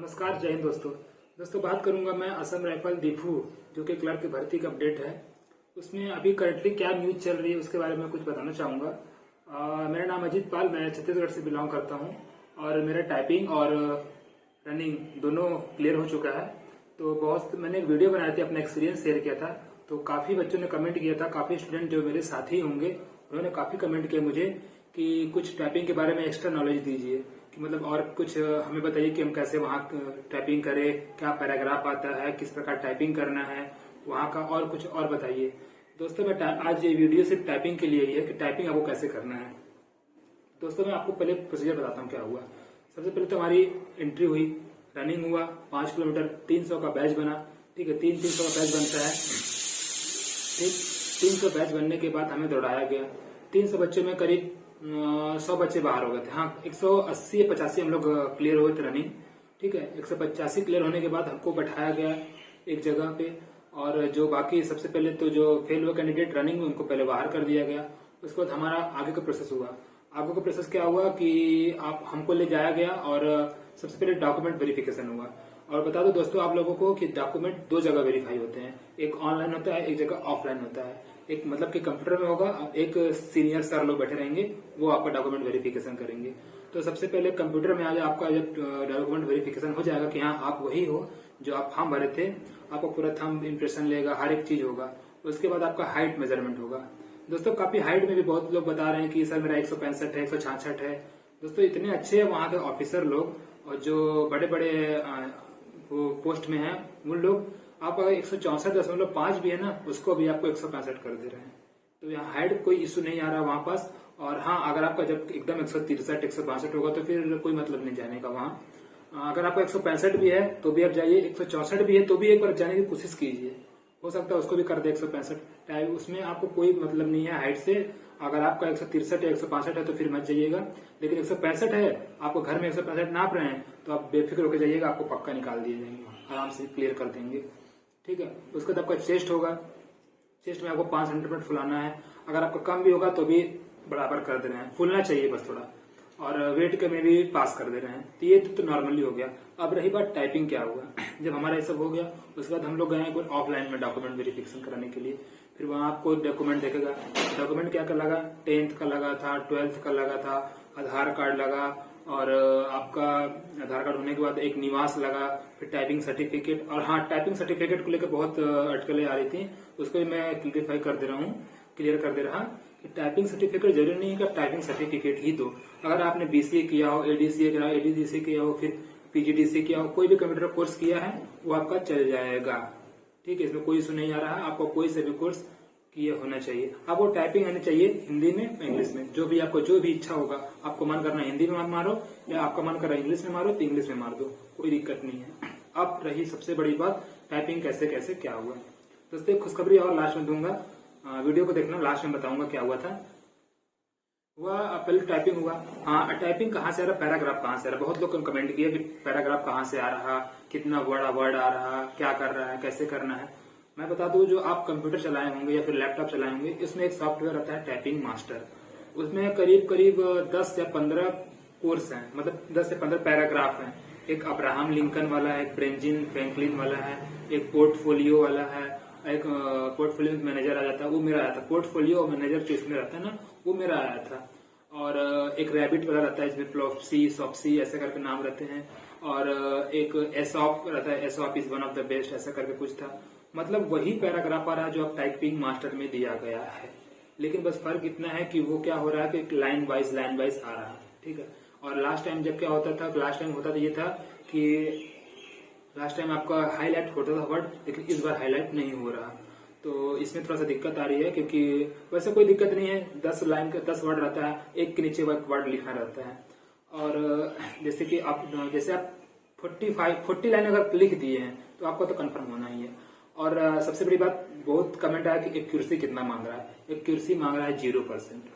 नमस्कार, जय हिंद दोस्तों बात करूंगा मैं असम राइफल दीफू जो कि क्लर्क की भर्ती का अपडेट है। उसमें अभी करंटली क्या न्यूज चल रही है उसके बारे में कुछ बताना चाहूंगा। मेरा नाम अजीत पाल, मैं छत्तीसगढ़ से बिलोंग करता हूं और मेरा टाइपिंग और रनिंग दोनों क्लियर हो चुका है। तो बहुत मैंने एक वीडियो बनाई थी, अपना एक्सपीरियंस शेयर किया था, तो काफी बच्चों ने कमेंट किया था, काफी स्टूडेंट जो मेरे साथी होंगे उन्होंने काफी कमेंट किया मुझे कि कुछ टाइपिंग के बारे में एक्स्ट्रा नॉलेज दीजिए, कि मतलब और कुछ हमें बताइए कि हम कैसे वहाँ टाइपिंग करें, क्या पैराग्राफ आता है, किस प्रकार टाइपिंग करना है वहाँ का, और कुछ और बताइए। दोस्तों मैं आज ये वीडियो सिर्फ टाइपिंग के लिए ही है कि टाइपिंग आपको कैसे करना है। दोस्तों मैं आपको पहले प्रोसीजर बताता हूँ क्या हुआ। सबसे पहले तो हमारी एंट्री हुई, रनिंग हुआ 5 किलोमीटर, 300 का बैच बना। ठीक है, 300 का बैच बनता है। ठीक, 300 बैच बनने के बाद हमें दौड़ाया गया। 300 बच्चों में करीब 100 बच्चे बाहर हो गए थे। हाँ, 180 या 85 हम लोग क्लियर हुए थे रनिंग। ठीक है, 185 क्लियर होने के बाद हमको बैठाया गया एक जगह पे, और जो बाकी सबसे पहले तो जो फेल हुए कैंडिडेट रनिंग में उनको पहले बाहर कर दिया गया। उसके बाद हमारा आगे का प्रोसेस हुआ। आगे का प्रोसेस क्या हुआ कि आप हमको ले जाया गया और सबसे पहले डॉक्यूमेंट वेरिफिकेशन हुआ। और बता दो दोस्तों आप लोगों को कि डॉक्यूमेंट 2 जगह वेरीफाई होते हैं, एक ऑनलाइन होता है, एक जगह ऑफलाइन होता है। एक मतलब कि कंप्यूटर में होगा, एक सीनियर सर लोग बैठे रहेंगे, वो आपका डॉक्यूमेंट वेरिफिकेशन करेंगे। तो सबसे पहले कंप्यूटर में आज आपका जब डॉक्यूमेंट वेरिफिकेशन हो जाएगा कि हाँ आप वही हो जो आप फॉर्म भरे थे, आपको पूरा थंब इम्प्रेशन लेगा, हर एक चीज होगा। उसके बाद आपका हाइट मेजरमेंट होगा। दोस्तों काफी हाइट में भी बहुत लोग बता रहे हैं कि सर मेरा 165 है, 166 है। दोस्तों इतने अच्छे हैं वहाँ के ऑफिसर लोग, और जो बड़े बड़े पोस्ट में हैं उन लोग, आप अगर 164.5 भी है ना, उसको भी आपको 165 कर दे रहे हैं। तो यहाँ हाइट कोई इशू नहीं आ रहा वहां पास। और हाँ, अगर आपका जब एकदम 163 162 होगा तो फिर कोई मतलब नहीं जाने का वहाँ। अगर आपका 165 भी है तो भी आप जाइए, 164 भी है तो भी एक बार जाने की कोशिश कीजिए, हो सकता है उसको भी कर दे 165। उसमें आपको कोई मतलब नहीं है हाइट से। अगर आपका 163 या 165 है तो फिर मत जाइएगा, लेकिन 165 है, आपको घर में 165 नाप रहे हैं तो आप बेफिक्र होकर जाइएगा, आपको पक्का निकाल दिए जाएंगे, आराम से क्लियर कर देंगे। ठीक है, उसके बाद आपका चेस्ट होगा। चेस्ट में आपको 5 सेंटीमीटर फुलाना है। अगर आपका कम भी होगा तो भी बराबर कर दे रहे हैं, फुलना चाहिए बस थोड़ा। और वेट के में भी पास कर दे रहे हैं। तो ये तो नॉर्मली हो गया। अब रही बात टाइपिंग क्या हुआ। जब हमारा ये सब हो गया उसके बाद हम लोग गए कोई ऑफलाइन में डॉक्यूमेंट वेरिफिकेशन कराने के लिए। फिर वहां आपको डॉक्यूमेंट देखेगा। डॉक्यूमेंट क्या क्या लगा, 10th का लगा था, 12th का लगा था, आधार कार्ड लगा, और आपका आधार कार्ड होने के बाद एक निवास लगा, फिर टाइपिंग सर्टिफिकेट। और हाँ, टाइपिंग सर्टिफिकेट को लेकर बहुत अटकलें आ रही थी, उसको भी मैं क्लियरिफाई कर दे रहा हूँ, क्लियर कर दे रहा कि टाइपिंग सर्टिफिकेट जरूरी नहीं है कि टाइपिंग सर्टिफिकेट ही दो। अगर आपने BCA किया हो, ADCA किया हो, ADDCA किया हो, फिर PGDCA किया हो, कोई भी कंप्यूटर कोर्स किया है वो आपका चल जाएगा। ठीक है, इसमें कोई इशू नहीं आ रहा है। आपको कोई से भी कोर्स किया होना चाहिए। आपको टाइपिंग आनी चाहिए हिंदी में, इंग्लिश में, जो भी आपको जो भी इच्छा होगा। आपको मन करना हिंदी में मारो या आपका मन कर रहा है इंग्लिश में मारो तो इंग्लिश में मार दो, कोई दिक्कत नहीं है। अब रही सबसे बड़ी बात, टाइपिंग कैसे कैसे क्या हुआ। दोस्तों खुशखबरी और लास्ट में दूंगा, वीडियो को देखना, लास्ट में बताऊंगा क्या हुआ था। पहले टाइपिंग हुआ। हाँ, टाइपिंग कहाँ से आ रहा, पैराग्राफ कहाँ से आ रहा। बहुत लोग कमेंट किया कि पैराग्राफ कहाँ से आ रहा, कितना वर्ड आ रहा, क्या कर रहा है, कैसे करना है। मैं बता दूं, जो आप कंप्यूटर चलाए होंगे या फिर लैपटॉप चलाए होंगे, इसमें एक सॉफ्टवेयर आता है टाइपिंग मास्टर। उसमें करीब करीब 10 या 15 कोर्स हैं, मतलब 10 से 15 पैराग्राफ हैं। एक अब्राहम लिंकन वाला है, एक बेंजामिन फ्रैंकलिन वाला है, एक पोर्टफोलियो वाला है, एक पोर्टफोलियो मैनेजर आ जाता है, वो मेरा आया था। पोर्टफोलियो मैनेजर जो इसमें रहता है ना, वो मेरा आया था। और एक रैबिट वाला रहता है, इसमें प्लॉप्सी, सॉप्सी ऐसे करके नाम रहते हैं। और एक एसॉप रहता है, Aesop is one of the best, ऐसा करके कुछ था। मतलब वही पैराग्राफ आ रहा है जो आप टाइपिंग मास्टर में दिया गया है, लेकिन बस फर्क इतना है कि वो क्या हो रहा है कि लाइन वाइज आ रहा है। ठीक है, और लास्ट टाइम जब क्या होता था, लास्ट टाइम होता था ये था कि लास्ट टाइम आपका हाईलाइट होता था वर्ड, लेकिन इस बार हाईलाइट नहीं हो रहा। तो इसमें थोड़ा सा दिक्कत आ रही है, क्योंकि वैसे कोई दिक्कत नहीं है। 10 लाइन का 10 वर्ड रहता है, एक के नीचे वर्ड लिखना रहता है। और जैसे कि आप 40 लाइन अगर लिख दिए हैं तो आपको तो कंफर्म होना ही है। और सबसे बड़ी बात, बहुत कमेंट आया कि एक्यूरेसी कितना मांग रहा है। एक्यूरेसी मांग रहा है 0%।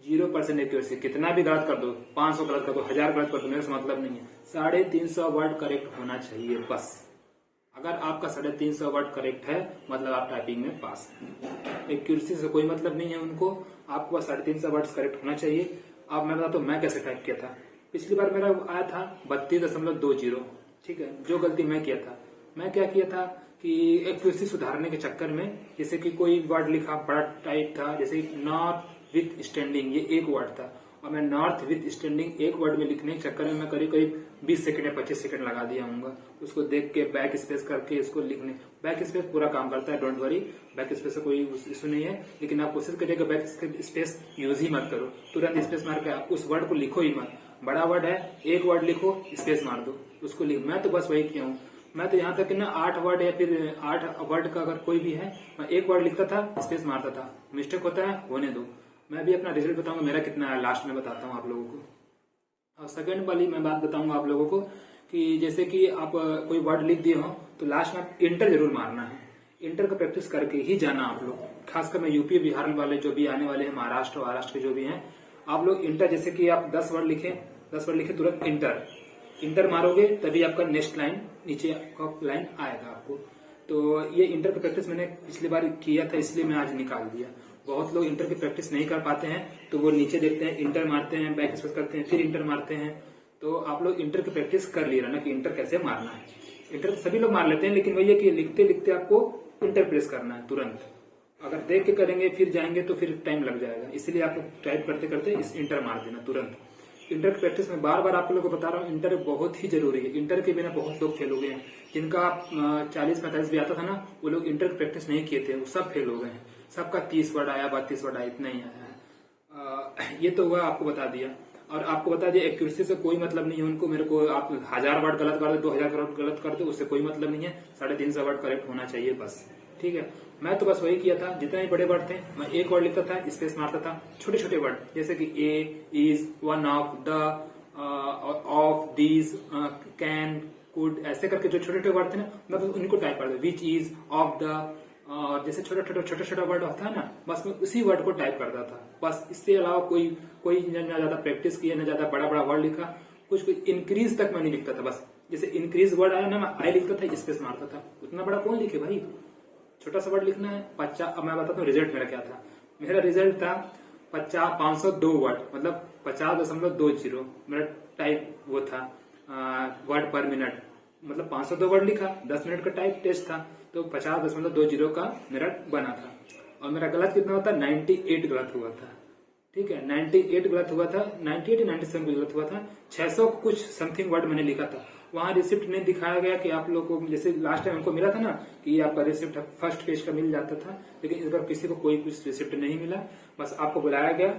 0% एक्यूरेसी। कितना भी गलत कर दो, 500 गलत कर दो, 1000 गलत कर दो, मेरे से मतलब नहीं है। 350 वर्ड करेक्ट होना चाहिए बस। अगर आपका 350 वर्ड करेक्ट है मतलब आप टाइपिंग में पास हैं। एक्यूरेसी से कोई मतलब नहीं है उनको, आपको बस 350 वर्ड करेक्ट होना चाहिए। अब मैं बताता हूँ मैं कैसे टाइप किया था। पिछली बार मेरा आया था 32.20, ठीक है, जो गलती मैं किया था, मैं क्या किया था कि एक्यूरेसी सुधारने के चक्कर में, जैसे कि कोई वर्ड लिखा बड़ा टाइप था, जैसे नॉर्थ विथ स्टैंडिंग, ये एक वर्ड था, और मैं नॉर्थ विथ स्टैंडिंग एक वर्ड में लिखने के चक्कर में मैं करीब करीब 20 सेकंड या 25 सेकंड लगा दिया हूँ उसको देख के, बैक स्पेस करके इसको लिखने। बैक स्पेस पूरा काम करता है, डोंट वरी, बैक स्पेस से कोई इशू नहीं है, लेकिन आप कोशिश करिएगा बैक स्पेस यूज ही मत करो, तुरंत स्पेस मार के आप उस वर्ड को लिखो ही मत। बड़ा वर्ड है, एक वर्ड लिखो, स्पेस मार दो, उसको लिख। मैं तो बस वही किया हूँ। मैं तो यहाँ तक कि ना 8 वर्ड या फिर 8 वर्ड का अगर कोई भी है, मैं एक वर्ड लिखता था, स्पेस मारता था। मिस्टेक होता है, होने दो। मैं भी अपना रिजल्ट बताऊंगा मेरा कितना है, लास्ट में बताता हूँ आप लोगों को। और सेकंड वाली मैं बात बताऊंगा आप लोगों को कि जैसे कि आप कोई वर्ड लिख दिए हो तो लास्ट में आप इंटर जरूर मारना है। इंटर का प्रैक्टिस करके ही जाना आप लोग, खासकर मैं यूपी बिहार वाले जो भी आने वाले हैं, महाराष्ट्र के जो भी हैं, आप लोग इंटर, जैसे कि आप 10 वर्ड लिखे तुरंत इंटर मारोगे, तभी आपका नेक्स्ट लाइन नीचे आपका लाइन आएगा आपको। तो ये इंटर का प्रैक्टिस मैंने पिछली बार किया था, इसलिए मैं आज निकाल दिया। बहुत लोग इंटर की प्रैक्टिस नहीं कर पाते हैं, तो वो नीचे देखते हैं, इंटर मारते हैं, बैक स्पेस करते हैं, फिर इंटर मारते हैं। तो आप लोग इंटर की प्रैक्टिस कर लिए ना कि इंटर कैसे मारना है। इंटर सभी लोग मार लेते हैं, लेकिन वही है कि लिखते लिखते आपको इंटर प्रेस करना है तुरंत। अगर देख के करेंगे फिर जाएंगे तो फिर टाइम लग जाएगा, इसलिए आपको टाइप करते करते इस इंटर मार देना तुरंत। इंटर की प्रैक्टिस में बार बार आप लोगों को बता रहा हूँ, इंटर बहुत ही जरूरी है। इंटर के बिना बहुत लोग फेल हो गए हैं, जिनका 40-45 भी आता था ना, वो लोग इंटर की प्रैक्टिस नहीं किए थे, वो सब फेल हो गए हैं। सबका 30 वर्ड आया, 32 वर्ड आया, इतना ही आया है। ये तो हुआ, आपको बता दिया। और आपको बता दिया एक्यूरेसी से कोई मतलब नहीं है उनको, मेरे को आप 1000 वर्ड गलत कर दो, 2000 वर्ड गलत कर दो, उससे कोई मतलब नहीं है। 350 वर्ड करेक्ट होना चाहिए बस, ठीक है। मैं तो बस वही किया था, जितने भी बड़े वर्ड थे मैं एक वर्ड लिखता था, स्पेस मारता था। छोटे छोटे वर्ड जैसे कि a, is, one of, the, of, these, can, could, ऐसे करके जो छोटे छोटे वर्ड थे ना, मैं बस उनको टाइप करता था। विच इज, ऑफ द, जैसे छोटा वर्ड होता है ना, बस मैं उसी वर्ड को टाइप करता था बस। इससे अलावा कोई ना ज्यादा प्रैक्टिस किया, ना ज्यादा बड़ा वर्ड लिखा, कुछ इंक्रीज तक मैं नहीं लिखता था। बस जैसे इंक्रीज वर्ड आया ना, मैं आई लिखता था, स्पेस मारता था। उतना बड़ा कौन लिखे भाई, छोटा सा वर्ड लिखना है। अब मैं बताता हूँ रिजल्ट मेरा क्या था। मेरा रिजल्ट था 502 वर्ड, मतलब 50.20 मेरा टाइप वो था, वर्ड पर मिनट। मतलब 502 वर्ड लिखा, 10 मिनट का टाइप टेस्ट था, तो 50.20 का मेरा बना था। और मेरा गलत कितना होता, 98 गलत हुआ था, ठीक है। 98 गलत हुआ था, 98 या 97 गलत हुआ था। 600 कुछ समथिंग वर्ड मैंने लिखा था। वहां रिसिप्ट नहीं दिखाया गया कि आप लोगों को, जैसे लास्ट टाइम हमको मिला था ना कि आपका रिसिप्ट फर्स्ट पेज का मिल जाता था, लेकिन इस बार किसी को कोई कुछ रिसिप्ट नहीं मिला। बस आपको बुलाया गया,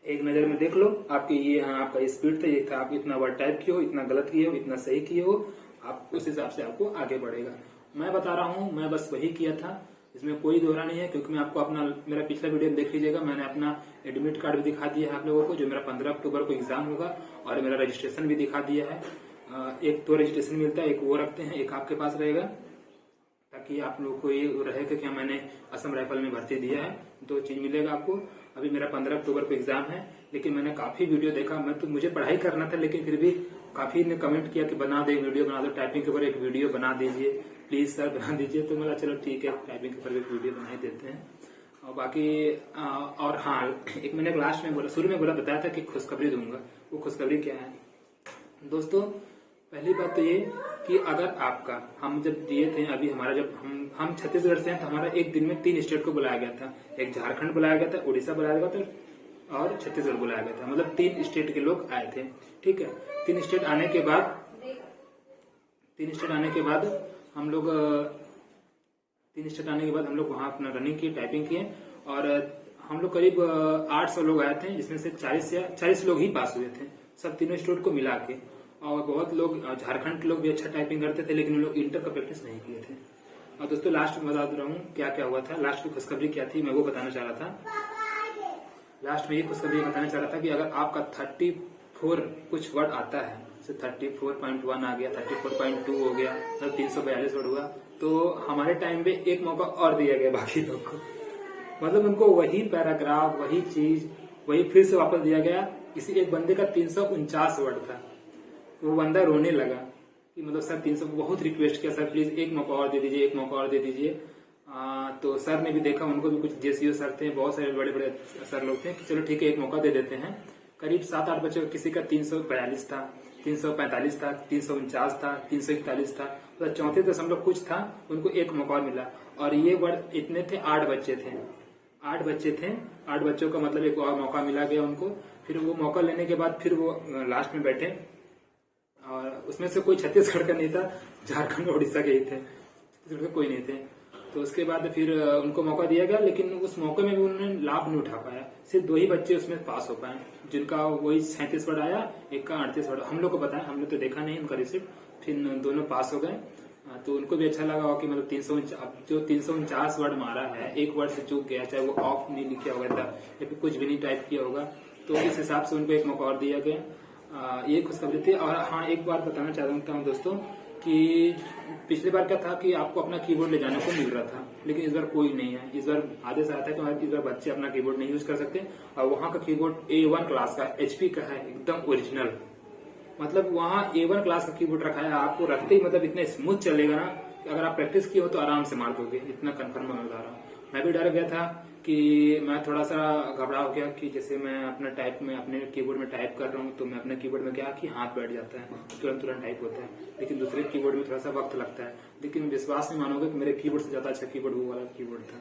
एक नजर में देख लो आपकी ये, हाँ आपका स्पीड था, ये था, आप इतना वर्ड टाइप किए हो, इतना गलत किए हो, इतना सही किए हो, आप उस हिसाब से आपको आगे बढ़ेगा। मैं बता रहा हूँ, मैं बस वही किया था, इसमें कोई दोहरा नहीं है। क्योंकि मैं आपको अपना, मेरा पिछला वीडियो देख लीजिएगा, मैंने अपना एडमिट कार्ड भी दिखा दिया है आप लोगों को, जो मेरा 15 अक्टूबर को एग्जाम होगा, और मेरा रजिस्ट्रेशन भी दिखा दिया है। एक तो रजिस्ट्रेशन मिलता है, एक वो रखते हैं, एक आपके पास रहेगा, ताकि आप लोगों को ये रहे कि क्या मैंने असम राइफल में भर्ती दिया है। 2 चीज मिलेगा आपको। अभी मेरा 15 अक्टूबर को एग्जाम है, लेकिन मैंने काफी वीडियो देखा, मैं तो, मुझे पढ़ाई करना था, लेकिन फिर भी काफी ने कमेंट किया कि बना दे वीडियो, बना दो, टाइपिंग के ऊपर एक वीडियो बना दीजिए प्लीज सर, बना दीजिए। तो मैं चलो ठीक है, टाइपिंग के ऊपर एक वीडियो बना ही देते हैं। और बाकी और हाँ, एक मैंने लास्ट में बोला, शुरू में बताया था कि खुशखबरी दूंगा। वो खुशखबरी क्या है दोस्तों? पहली बात तो ये कि अगर आपका, हम जब दिए थे अभी, हमारा जब हम छत्तीसगढ़ से हैं, तो हमारा एक दिन में 3 स्टेट को बुलाया गया था। एक झारखंड बुलाया गया था, उड़ीसा बुलाया गया था, और छत्तीसगढ़ बुलाया गया था। मतलब 3 स्टेट के लोग आए थे, ठीक है। 3 स्टेट आने के बाद हम लोग 3 स्टेट आने के बाद हम लोग वहां अपना रनिंग की, टाइपिंग किए, और हम लोग करीब 800 लोग आए थे, जिसमें से 40 लोग ही पास हुए थे, सब तीनों स्टेट को मिला के। और बहुत लोग, झारखंड के लोग भी अच्छा टाइपिंग करते थे, लेकिन उन लोग इंटर का प्रैक्टिस नहीं किए थे। और दोस्तों लास्ट में बता रहा हूँ क्या क्या हुआ था, लास्ट की खुशखबरी क्या थी, मैं वो बताना चाह रहा था। लास्ट में ये खुशखबरी बताना चाह रहा था कि अगर आपका 34 कुछ वर्ड आता है, जैसे 34.1 आ गया, 34.2 हो गया, मतलब 342 वर्ड हुआ, तो हमारे टाइम पे एक मौका और दिया गया बाकी लोग को। मतलब उनको वही पैराग्राफ, वही चीज, वही फिर से वापस दिया गया। किसी एक बंदे का 349 वर्ड था, वो बंदा रोने लगा कि मतलब सर 300, बहुत रिक्वेस्ट किया, सर प्लीज एक मौका और दे दीजिए, एक मौका और दे दीजिए। तो सर ने भी देखा, उनको भी कुछ जेसीओ सर थे, बहुत सारे बड़े बड़े सर लोग थे कि चलो ठीक है, एक मौका दे देते हैं। करीब 7-8 बच्चों, किसी का 342 था, 345 था, 349 था, 341 था, मतलब 34 कुछ था, उनको एक मौका और मिला। और ये वर्ड इतने थे, 8 बच्चे थे, 8 बच्चे थे, 8 बच्चों का मतलब एक और मौका मिला गया उनको। फिर वो मौका लेने के बाद फिर वो लास्ट में बैठे, और उसमें से कोई छत्तीसगढ़ का नहीं था, झारखंड उड़ीसा के ही थे, छत्तीसगढ़ के कोई नहीं थे। तो उसके बाद फिर उनको मौका दिया गया, लेकिन उस मौके में भी उन्होंने लाभ नहीं उठा पाया। सिर्फ 2 ही बच्चे उसमें पास हो पाए, जिनका वही 37 वर्ड आया, एक का 38 वर्ड। हम लोग को पता है, हमने तो देखा नहीं उनका रिसिप्ट। फिर दोनों पास हो गए। तो उनको भी अच्छा लगा हो कि मतलब 349 वर्ड मारा है, एक वर्ड से चूक गया, चाहे वो ऑफ नहीं लिखा होगा था या फिर कुछ भी नहीं टाइप किया होगा, तो इस हिसाब से उनको एक मौका और दिया गया। ये खुशखबरी थी। और हाँ, एक बात बताना चाहता हूँ दोस्तों कि पिछली बार क्या था कि आपको अपना कीबोर्ड ले जाने को मिल रहा था, लेकिन इस बार कोई नहीं है। इस बार आदेश आता है कि इस बार बच्चे अपना कीबोर्ड नहीं यूज कर सकते। और वहाँ का कीबोर्ड A1 क्लास का HP का है, एकदम ओरिजिनल। मतलब वहाँ A1 क्लास का कीबोर्ड रखा है, आपको रखते ही मतलब इतना स्मूथ चलेगा ना कि अगर आप प्रैक्टिस किए हो तो आराम से मार दोगे, इतना कंफर्म मैं बता रहा हूँ। मैं भी डर गया था कि मैं थोड़ा सा घबरा हो गया कि जैसे मैं अपना टाइप में अपने कीबोर्ड में टाइप कर रहा हूँ, तो मैं अपने कीबोर्ड में क्या कि हाथ बैठ जाता है, तुरंत टाइप होता है। लेकिन दूसरे कीबोर्ड में थोड़ा सा वक्त लगता है। लेकिन विश्वास नहीं मानोगे कि मेरे कीबोर्ड से ज्यादा अच्छा कीबोर्ड वो वाला कीबोर्ड था।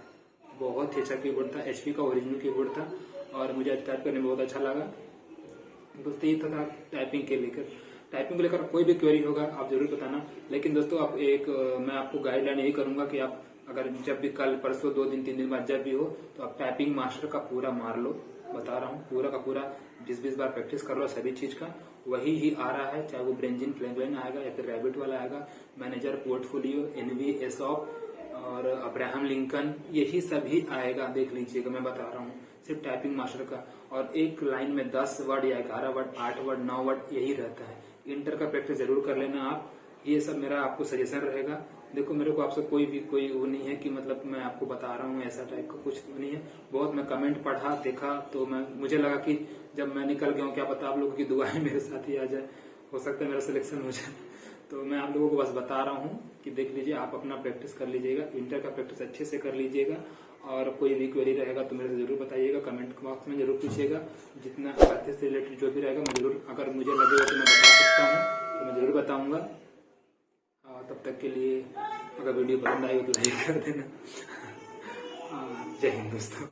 बहुत ही अच्छा कीबोर्ड था, HP का ओरिजिनल कीबोर्ड था, और मुझे टाइप करने में बहुत अच्छा लगा। दोस्तों ये था टाइपिंग के लेकर। टाइपिंग को लेकर कोई भी क्वेरी होगा आप जरूर बताना। लेकिन दोस्तों आप मैं आपको गाइडलाइन यही करूंगा कि आप अगर जब भी कल परसों 2 दिन 3 दिन बाद जब भी हो, तो आप टाइपिंग मास्टर का पूरा मार लो। बता रहा हूँ, पूरा का पूरा 20-20 बार प्रैक्टिस कर लो सभी चीज का। वही ही आ रहा है, चाहे वो ब्रेंजिन फ्लैंगलाइन आएगा या फिर रैबिट वाला आएगा, मैनेजर, पोर्टफोलियो, NV, एसॉप और अब्राहम लिंकन, यही सभी आएगा। देख लीजिएगा, मैं बता रहा हूँ, सिर्फ टाइपिंग मास्टर का। और एक लाइन में 10 वर्ड या 11 वर्ड, 8 वर्ड, 9 वर्ड यही रहता है। इंटर का प्रैक्टिस जरूर कर लेना आप। ये सब मेरा आपको सजेशन रहेगा। देखो, मेरे को आपसे कोई वो नहीं है कि मतलब मैं आपको बता रहा हूँ, ऐसा टाइप का कुछ नहीं है। बहुत मैं कमेंट पढ़ा, देखा, तो मुझे लगा कि जब मैं निकल गया हूँ, क्या पता आप लोगों की दुआएं मेरे साथ ही आ जाए, हो सकता है मेरा सिलेक्शन हो जाए। तो मैं आप लोगों को बस बता रहा हूँ कि देख लीजिए, आप अपना प्रैक्टिस कर लीजिएगा, इंटर का प्रैक्टिस अच्छे से कर लीजिएगा। और कोई भी क्वेरी रहेगा तो मेरे से जरूर बताइएगा, कमेंट बॉक्स में जरूर पूछिएगा। जितना अच्छे से रिलेटेड जो भी रहेगा मैं जरूर, अगर मुझे लगेगा कि मैं बता सकता हूँ तो मैं जरूर बताऊंगा। तब तक के लिए अगर वीडियो पसंद आई तो लाइक कर देना। जय हिंद दोस्तों।